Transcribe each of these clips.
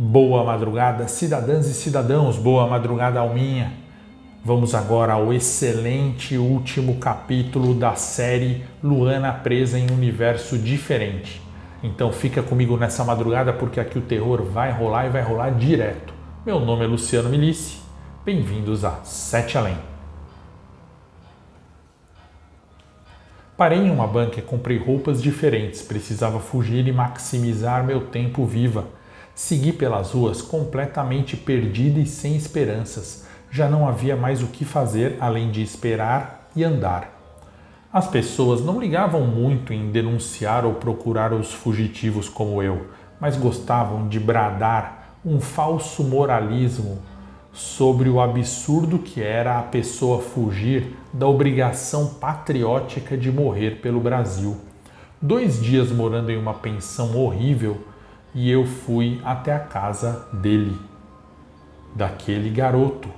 Boa madrugada, cidadãs e cidadãos, boa madrugada, Alminha. Vamos agora ao excelente último capítulo da série Luana Presa em um Universo Diferente. Então fica comigo nessa madrugada porque aqui o terror vai rolar e vai rolar direto. Meu nome é Luciano Milici, bem-vindos a Sete Além. Parei em uma banca e comprei roupas diferentes, precisava fugir e maximizar meu tempo viva. Segui pelas ruas completamente perdida e sem esperanças. Já não havia mais o que fazer além de esperar e andar. As pessoas não ligavam muito em denunciar ou procurar os fugitivos como eu, mas gostavam de bradar um falso moralismo sobre o absurdo que era a pessoa fugir da obrigação patriótica de morrer pelo Brasil. 2 dias morando em uma pensão horrível, e eu fui até a casa dele, daquele garoto,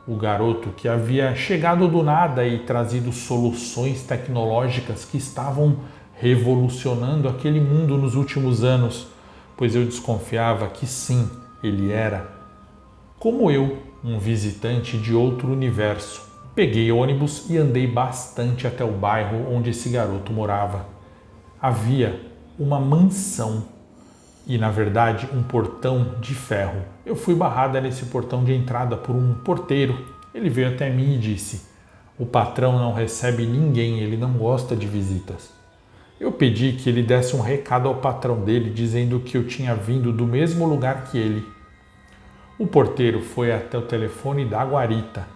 o garoto que havia chegado do nada e trazido soluções tecnológicas que estavam revolucionando aquele mundo nos últimos anos, pois eu desconfiava que sim, ele era, como eu, um visitante de outro universo. Peguei ônibus e andei bastante até o bairro onde esse garoto morava. Havia uma mansão e, na verdade, um portão de ferro. Eu fui barrada nesse portão de entrada por um porteiro. Ele veio até mim e disse: "O patrão não recebe ninguém, ele não gosta de visitas." Eu pedi que ele desse um recado ao patrão dele, dizendo que eu tinha vindo do mesmo lugar que ele. O porteiro foi até o telefone da guarita.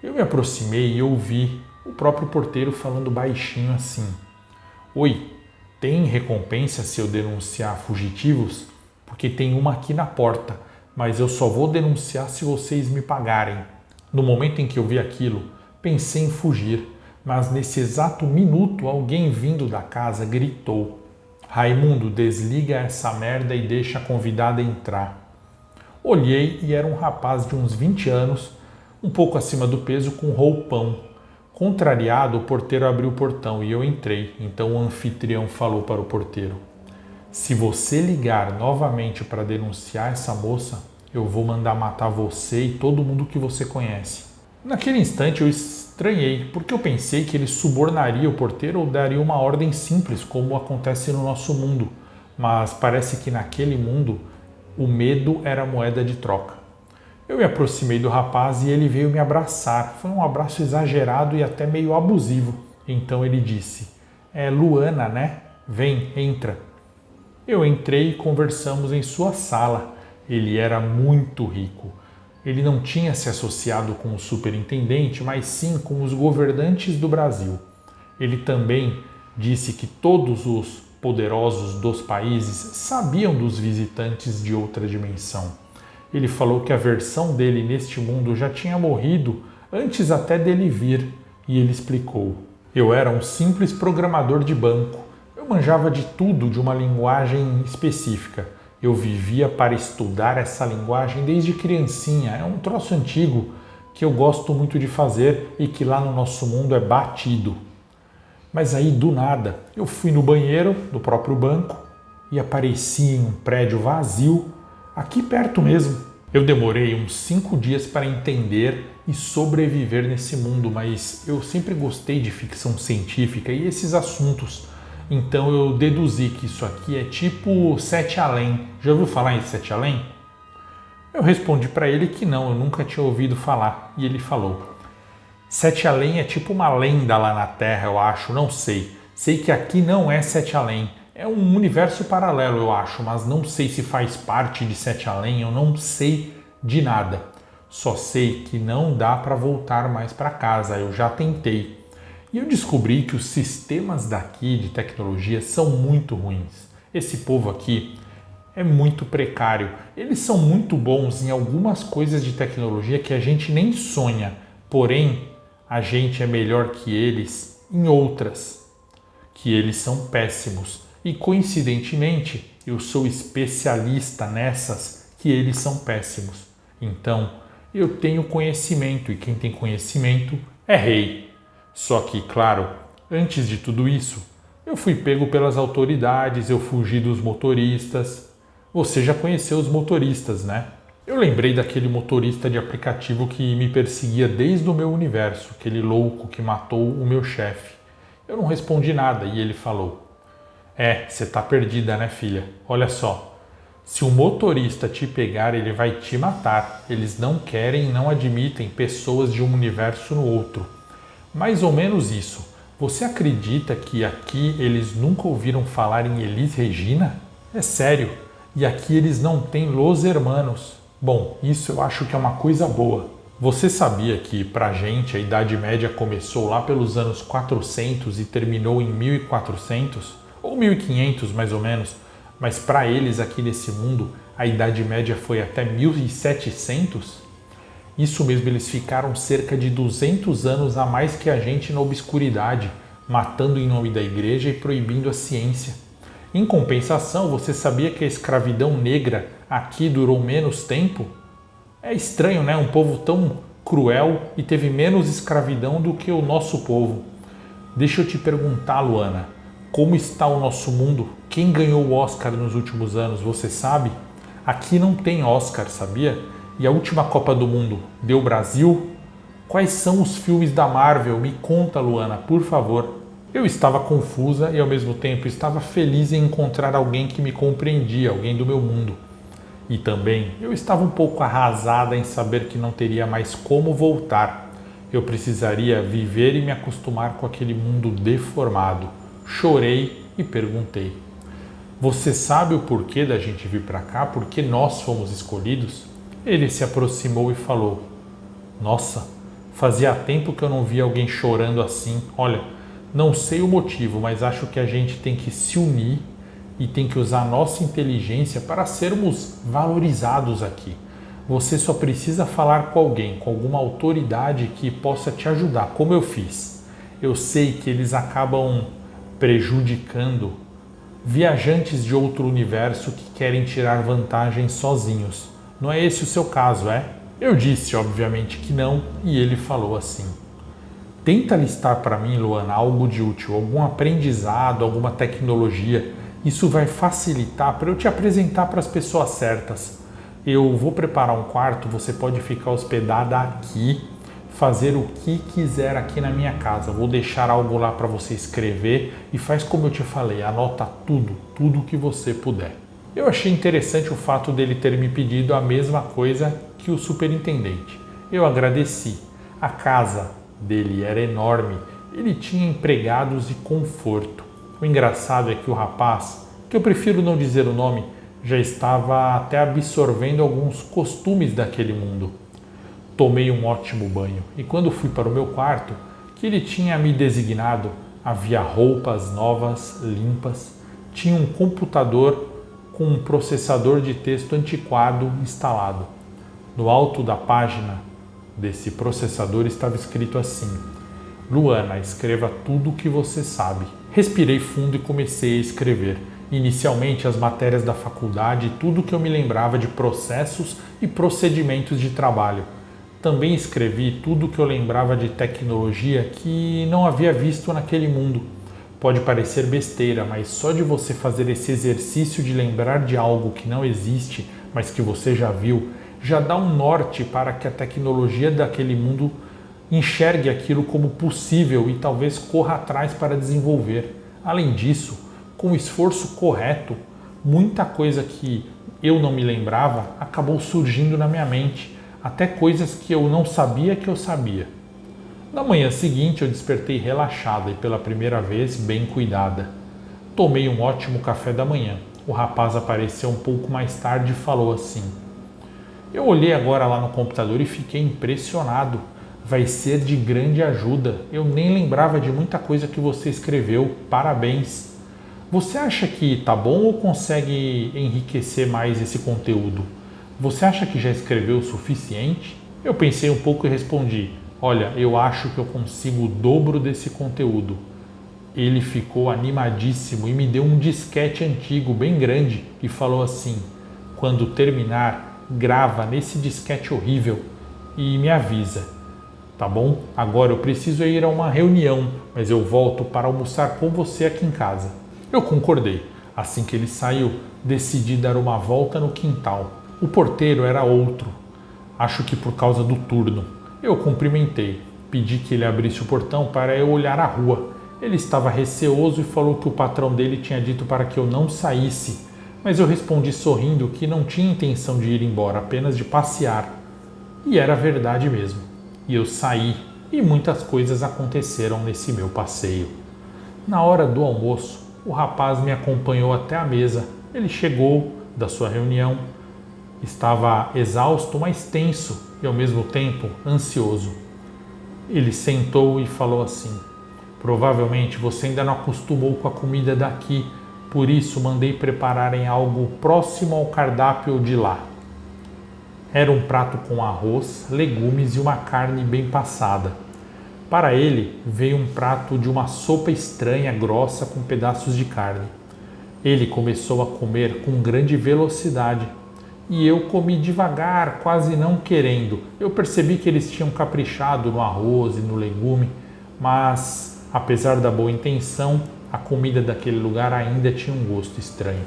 Eu me aproximei e ouvi o próprio porteiro falando baixinho assim: "Oi, tem recompensa se eu denunciar fugitivos? Porque tem uma aqui na porta, mas eu só vou denunciar se vocês me pagarem." No momento em que eu vi aquilo, pensei em fugir, mas nesse exato minuto alguém vindo da casa gritou: "Raimundo, desliga essa merda e deixa a convidada entrar." Olhei e era um rapaz de uns 20 anos, um pouco acima do peso, com roupão. Contrariado, o porteiro abriu o portão e eu entrei. Então o anfitrião falou para o porteiro: "Se você ligar novamente para denunciar essa moça, eu vou mandar matar você e todo mundo que você conhece." Naquele instante eu estranhei, porque eu pensei que ele subornaria o porteiro ou daria uma ordem simples, como acontece no nosso mundo. Mas parece que naquele mundo o medo era a moeda de troca. Eu me aproximei do rapaz e ele veio me abraçar. Foi um abraço exagerado e até meio abusivo. Então ele disse: "É Luana, né? Vem, entra." Eu entrei e conversamos em sua sala. Ele era muito rico. Ele não tinha se associado com o superintendente, mas sim com os governantes do Brasil. Ele também disse que todos os poderosos dos países sabiam dos visitantes de outra dimensão. Ele falou que a versão dele neste mundo já tinha morrido antes até dele vir, e ele explicou: "Eu era um simples programador de banco. Eu manjava de tudo de uma linguagem específica. Eu vivia para estudar essa linguagem desde criancinha. É um troço antigo que eu gosto muito de fazer e que lá no nosso mundo é batido." Mas aí, do nada, eu fui no banheiro do próprio banco e apareci em um prédio vazio, aqui perto mesmo. Eu demorei uns 5 dias para entender e sobreviver nesse mundo, mas eu sempre gostei de ficção científica e esses assuntos. Então eu deduzi que isso aqui é tipo Sete Além. Já ouviu falar em Sete Além? Eu respondi para ele que não, eu nunca tinha ouvido falar. E ele falou: "Sete Além é tipo uma lenda lá na Terra, eu acho, não sei. Sei que aqui não é Sete Além. É um universo paralelo, eu acho, mas não sei se faz parte de Sete Além, eu não sei de nada. Só sei que não dá para voltar mais para casa, eu já tentei." E eu descobri que os sistemas daqui de tecnologia são muito ruins. Esse povo aqui é muito precário. Eles são muito bons em algumas coisas de tecnologia que a gente nem sonha, porém a gente é melhor que eles em outras, que eles são péssimos. E coincidentemente, eu sou especialista nessas que eles são péssimos. Então, eu tenho conhecimento e quem tem conhecimento é rei. Só que, claro, antes de tudo isso, eu fui pego pelas autoridades, eu fugi dos motoristas. Você já conheceu os motoristas, né? Eu lembrei daquele motorista de aplicativo que me perseguia desde o meu universo, aquele louco que matou o meu chefe. Eu não respondi nada e ele falou: você tá perdida, né, filha? Olha só, se o motorista te pegar, ele vai te matar. Eles não querem e não admitem pessoas de um universo no outro. Mais ou menos isso. Você acredita que aqui eles nunca ouviram falar em Elis Regina? É sério. E aqui eles não têm Los Hermanos. Bom, isso eu acho que é uma coisa boa. Você sabia que, pra gente, a Idade Média começou lá pelos anos 400 e terminou em 1400? Ou 1500, mais ou menos. Mas para eles aqui nesse mundo, a Idade Média foi até 1700? Isso mesmo, eles ficaram cerca de 200 anos a mais que a gente na obscuridade, matando em nome da igreja e proibindo a ciência. Em compensação, você sabia que a escravidão negra aqui durou menos tempo? É estranho, né? Um povo tão cruel e teve menos escravidão do que o nosso povo. Deixa eu te perguntar, Luana, como está o nosso mundo? Quem ganhou o Oscar nos últimos anos, você sabe? Aqui não tem Oscar, sabia? E a última Copa do Mundo deu Brasil? Quais são os filmes da Marvel? Me conta, Luana, por favor. Eu estava confusa e ao mesmo tempo estava feliz em encontrar alguém que me compreendia, alguém do meu mundo. E também eu estava um pouco arrasada em saber que não teria mais como voltar. Eu precisaria viver e me acostumar com aquele mundo deformado. Chorei e perguntei: você sabe o porquê da gente vir para cá? Por que nós fomos escolhidos? Ele se aproximou e falou: nossa, fazia tempo que eu não via alguém chorando assim. Olha, não sei o motivo, mas acho que a gente tem que se unir e tem que usar a nossa inteligência para sermos valorizados aqui. Você só precisa falar com alguém, com alguma autoridade que possa te ajudar, como eu fiz. Eu sei que eles acabam prejudicando viajantes de outro universo que querem tirar vantagem sozinhos. Não é esse o seu caso, é? Eu disse, obviamente, que não, e ele falou assim: tenta listar para mim, Luana, algo de útil, algum aprendizado, alguma tecnologia. Isso vai facilitar para eu te apresentar para as pessoas certas. Eu vou preparar um quarto, você pode ficar hospedada aqui, fazer o que quiser aqui na minha casa. Vou deixar algo lá para você escrever e faz como eu te falei, anota tudo que você puder. Eu achei interessante o fato dele ter me pedido a mesma coisa que o superintendente. Eu agradeci. A casa dele era enorme, ele tinha empregados e conforto. O engraçado é que o rapaz, que eu prefiro não dizer o nome, já estava até absorvendo alguns costumes daquele mundo. Tomei um ótimo banho e quando fui para o meu quarto, que ele tinha me designado, havia roupas novas, limpas, tinha um computador com um processador de texto antiquado instalado. No alto da página desse processador estava escrito assim: Luana, escreva tudo o que você sabe. Respirei fundo e comecei a escrever. Inicialmente as matérias da faculdade e tudo que eu me lembrava de processos e procedimentos de trabalho. Também escrevi tudo que eu lembrava de tecnologia que não havia visto naquele mundo. Pode parecer besteira, mas só de você fazer esse exercício de lembrar de algo que não existe, mas que você já viu, já dá um norte para que a tecnologia daquele mundo enxergue aquilo como possível e talvez corra atrás para desenvolver. Além disso, com o esforço correto, muita coisa que eu não me lembrava acabou surgindo na minha mente, até coisas que eu não sabia que eu sabia. Na manhã seguinte eu despertei relaxada e pela primeira vez bem cuidada. Tomei um ótimo café da manhã. O rapaz apareceu um pouco mais tarde e falou assim: eu olhei agora lá no computador e fiquei impressionado. Vai ser de grande ajuda. Eu nem lembrava de muita coisa que você escreveu. Parabéns. Você acha que tá bom ou consegue enriquecer mais esse conteúdo? Você acha que já escreveu o suficiente? Eu pensei um pouco e respondi: olha, eu acho que eu consigo o dobro desse conteúdo. Ele ficou animadíssimo e me deu um disquete antigo bem grande e falou assim: quando terminar, grava nesse disquete horrível e me avisa. Tá bom? Agora eu preciso ir a uma reunião, mas eu volto para almoçar com você aqui em casa. Eu concordei. Assim que ele saiu, decidi dar uma volta no quintal. O porteiro era outro, acho que por causa do turno. Eu cumprimentei, pedi que ele abrisse o portão para eu olhar a rua. Ele estava receoso e falou que o patrão dele tinha dito para que eu não saísse, mas eu respondi sorrindo que não tinha intenção de ir embora, apenas de passear. E era verdade mesmo. E eu saí, e muitas coisas aconteceram nesse meu passeio. Na hora do almoço, o rapaz me acompanhou até a mesa. Ele chegou da sua reunião, estava exausto, mas tenso e ao mesmo tempo ansioso. Ele sentou e falou assim: provavelmente você ainda não acostumou com a comida daqui, por isso mandei prepararem algo próximo ao cardápio de lá. Era um prato com arroz, legumes e uma carne bem passada. Para ele, veio um prato de uma sopa estranha, grossa, com pedaços de carne. Ele começou a comer com grande velocidade e eu comi devagar, quase não querendo. Eu percebi que eles tinham caprichado no arroz e no legume, mas, apesar da boa intenção, a comida daquele lugar ainda tinha um gosto estranho.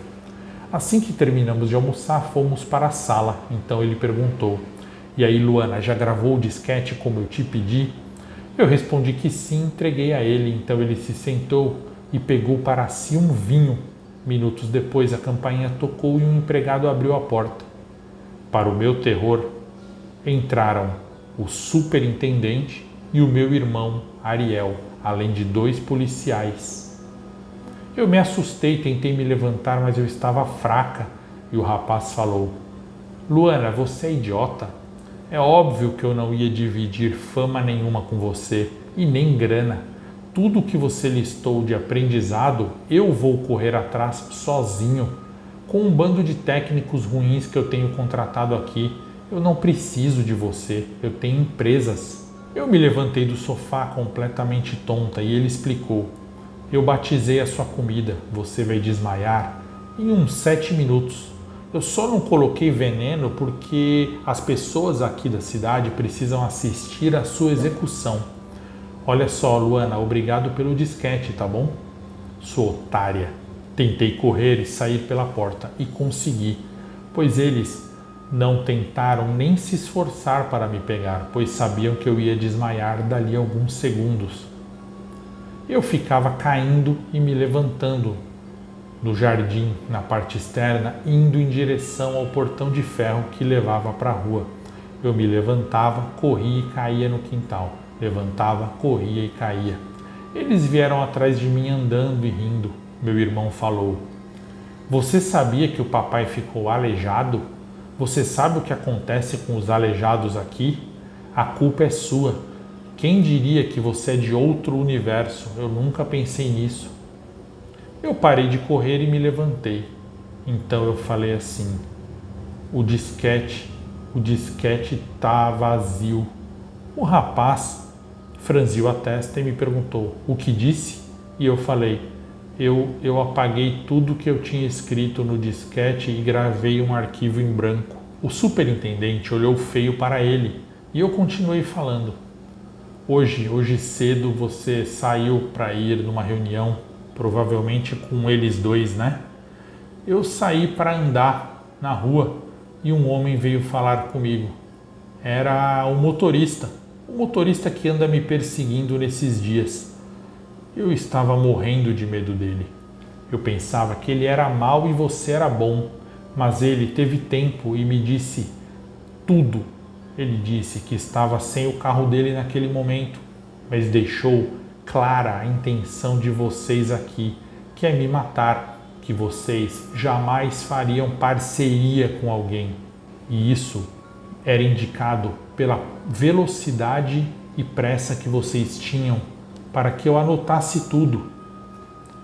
Assim que terminamos de almoçar, fomos para a sala. Então ele perguntou: e aí, Luana, já gravou o disquete como eu te pedi? Eu respondi que sim, entreguei a ele. Então ele se sentou e pegou para si um vinho. Minutos depois, a campainha tocou e um empregado abriu a porta. Para o meu terror, entraram o superintendente e o meu irmão, Ariel, além de 2 policiais. Eu me assustei, tentei me levantar, mas eu estava fraca. E o rapaz falou: Luana, você é idiota? É óbvio que eu não ia dividir fama nenhuma com você, e nem grana. Tudo que você listou de aprendizado, eu vou correr atrás sozinho, com um bando de técnicos ruins que eu tenho contratado aqui. Eu não preciso de você, eu tenho empresas. Eu me levantei do sofá completamente tonta e ele explicou: eu batizei a sua comida, você vai desmaiar em uns 7 minutos. Eu só não coloquei veneno porque as pessoas aqui da cidade precisam assistir à sua execução. Olha só, Luana, obrigado pelo disquete, tá bom? Sua otária. Tentei correr e sair pela porta e consegui, pois eles não tentaram nem se esforçar para me pegar, pois sabiam que eu ia desmaiar dali a alguns segundos. Eu ficava caindo e me levantando no jardim, na parte externa, indo em direção ao portão de ferro que levava para a rua. Eu me levantava, corria e caía no quintal. Levantava, corria e caía. Eles vieram atrás de mim andando e rindo. Meu irmão falou: você sabia que o papai ficou aleijado? Você sabe o que acontece com os aleijados aqui? A culpa é sua. Quem diria que você é de outro universo? Eu nunca pensei nisso. Eu parei de correr e me levantei. Então eu falei assim: o disquete tá vazio. O rapaz franziu a testa e me perguntou: o que disse? E eu falei: eu apaguei tudo que eu tinha escrito no disquete e gravei um arquivo em branco. O superintendente olhou feio para ele e eu continuei falando: hoje cedo você saiu para ir numa reunião, provavelmente com eles 2, né? Eu saí para andar na rua e um homem veio falar comigo. Era o motorista que anda me perseguindo nesses dias. Eu estava morrendo de medo dele. Eu pensava que ele era mau e você era bom, mas ele teve tempo e me disse tudo. Ele disse que estava sem o carro dele naquele momento, mas deixou clara a intenção de vocês aqui, que é me matar, que vocês jamais fariam parceria com alguém. E isso era indicado pela velocidade e pressa que vocês tinham para que eu anotasse tudo.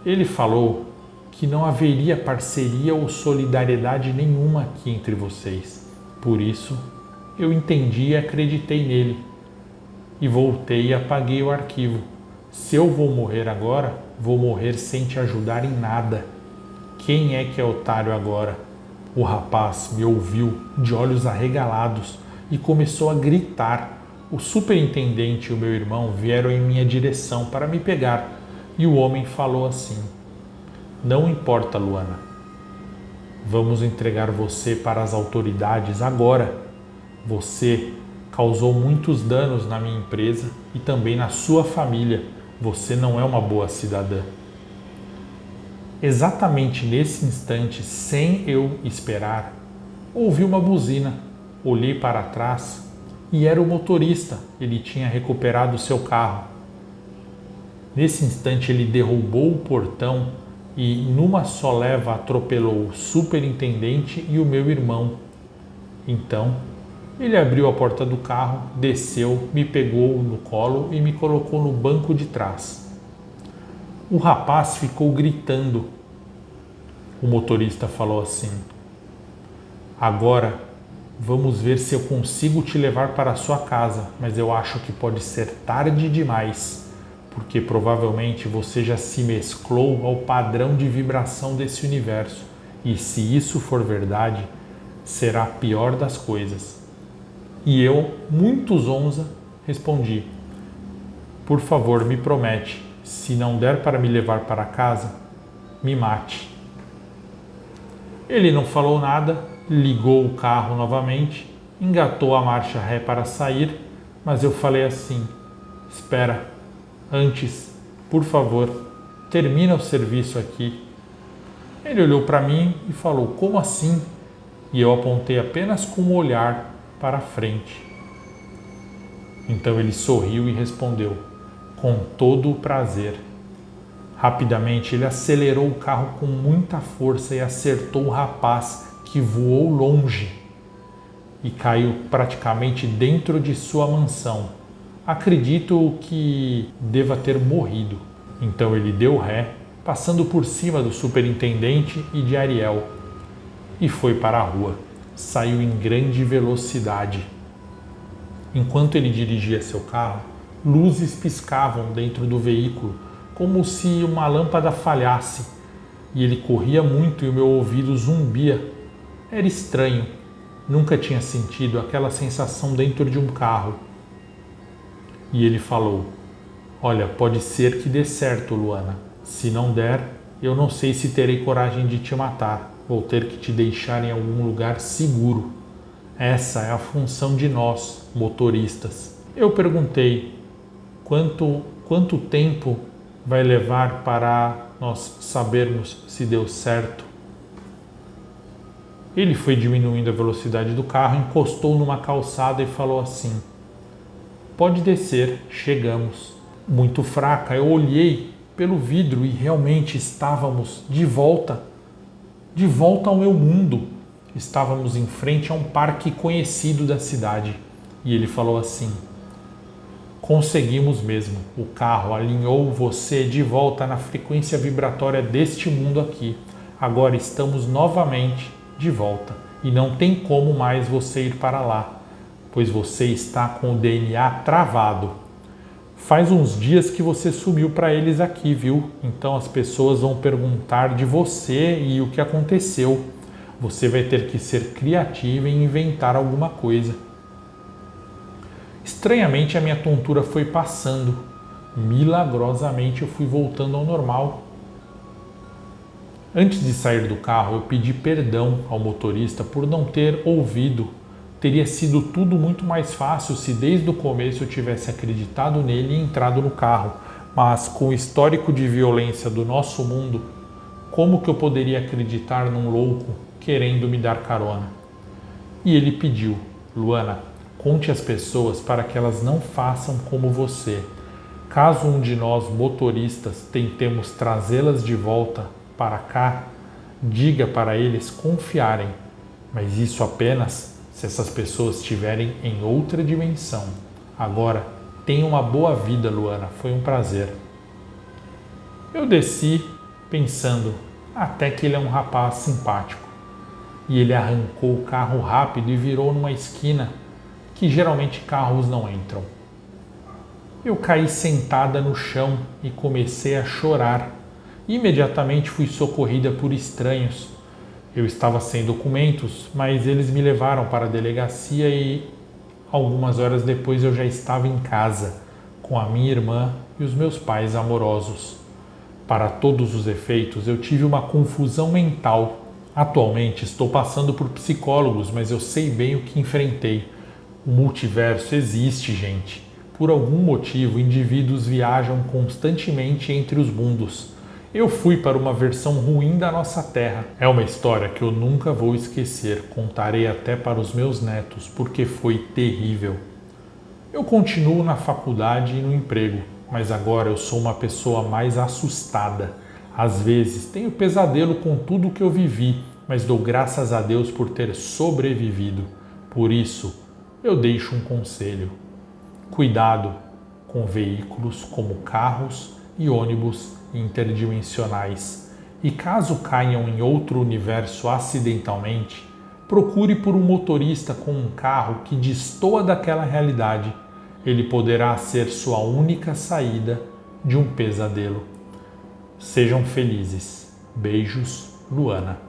Ele falou que não haveria parceria ou solidariedade nenhuma aqui entre vocês. Por isso, eu entendi e acreditei nele. E voltei e apaguei o arquivo. Se eu vou morrer agora, vou morrer sem te ajudar em nada. Quem é que é otário agora? O rapaz me ouviu de olhos arregalados e começou a gritar. O superintendente e o meu irmão vieram em minha direção para me pegar e o homem falou assim: Não importa, Luana. Vamos entregar você para as autoridades agora. Você causou muitos danos na minha empresa e também na sua família. Você não é uma boa cidadã. Exatamente nesse instante, sem eu esperar, ouvi uma buzina. Olhei para trás e era o motorista. Ele tinha recuperado seu carro. Nesse instante, ele derrubou o portão e, numa só leva, atropelou o superintendente e o meu irmão. Então, ele abriu a porta do carro, desceu, me pegou no colo e me colocou no banco de trás. O rapaz ficou gritando. O motorista falou assim: agora vamos ver se eu consigo te levar para a sua casa, mas eu acho que pode ser tarde demais, porque provavelmente você já se mesclou ao padrão de vibração desse universo. E se isso for verdade, será a pior das coisas. E eu, muito zonza, respondi: por favor, me promete, se não der para me levar para casa, me mate. Ele não falou nada, ligou o carro novamente, engatou a marcha ré para sair, mas eu falei assim: espera, antes, por favor, termina o serviço aqui. Ele olhou para mim e falou: como assim? E eu apontei apenas com o olhar para a frente. Então ele sorriu e respondeu: com todo o prazer. Rapidamente ele acelerou o carro com muita força e acertou o rapaz, que voou longe e caiu praticamente dentro de sua mansão. Acredito que deva ter morrido. Então ele deu ré, passando por cima do superintendente e de Ariel, e foi para a rua. Saiu em grande velocidade. Enquanto ele dirigia seu carro, luzes piscavam dentro do veículo, como se uma lâmpada falhasse, e ele corria muito e o meu ouvido zumbia. Era estranho, nunca tinha sentido aquela sensação dentro de um carro. E ele falou: olha, pode ser que dê certo, Luana. Se não der, eu não sei se terei coragem de te matar. Vou ter que te deixar em algum lugar seguro. Essa é a função de nós, motoristas. Eu perguntei: quanto tempo vai levar para nós sabermos se deu certo? Ele foi diminuindo a velocidade do carro, encostou numa calçada e falou assim: pode descer, chegamos. Muito fraca, eu olhei pelo vidro e realmente estávamos de volta ao meu mundo. Estávamos em frente a um parque conhecido da cidade. E ele falou assim: conseguimos mesmo. O carro alinhou você de volta na frequência vibratória deste mundo aqui. Agora estamos novamente de volta. E não tem como mais você ir para lá, pois você está com o DNA travado. Faz uns dias que você sumiu para eles aqui, viu? Então as pessoas vão perguntar de você e o que aconteceu. Você vai ter que ser criativa e inventar alguma coisa. Estranhamente, a minha tontura foi passando. Milagrosamente, eu fui voltando ao normal. Antes de sair do carro, eu pedi perdão ao motorista por não ter ouvido. Teria sido tudo muito mais fácil se desde o começo eu tivesse acreditado nele e entrado no carro. Mas com o histórico de violência do nosso mundo, como que eu poderia acreditar num louco querendo me dar carona? E ele pediu: Luana, conte às pessoas para que elas não façam como você. Caso um de nós motoristas tentemos trazê-las de volta para cá, diga para eles confiarem, mas isso apenas se essas pessoas estiverem em outra dimensão. Agora, tenha uma boa vida, Luana, foi um prazer. Eu desci pensando, até que ele é um rapaz simpático. E ele arrancou o carro rápido e virou numa esquina que geralmente carros não entram. Eu caí sentada no chão e comecei a chorar. Imediatamente fui socorrida por estranhos. Eu estava sem documentos, mas eles me levaram para a delegacia e algumas horas depois eu já estava em casa, com a minha irmã e os meus pais amorosos. Para todos os efeitos, eu tive uma confusão mental. Atualmente estou passando por psicólogos, mas eu sei bem o que enfrentei. O multiverso existe, gente. Por algum motivo, indivíduos viajam constantemente entre os mundos. Eu fui para uma versão ruim da nossa Terra. É uma história que eu nunca vou esquecer. Contarei até para os meus netos, porque foi terrível. Eu continuo na faculdade e no emprego, mas agora eu sou uma pessoa mais assustada. Às vezes tenho pesadelo com tudo o que eu vivi, mas dou graças a Deus por ter sobrevivido. Por isso, eu deixo um conselho. Cuidado com veículos como carros e ônibus interdimensionais. E caso caiam em outro universo acidentalmente, procure por um motorista com um carro que destoa daquela realidade. Ele poderá ser sua única saída de um pesadelo. Sejam felizes. Beijos, Luana.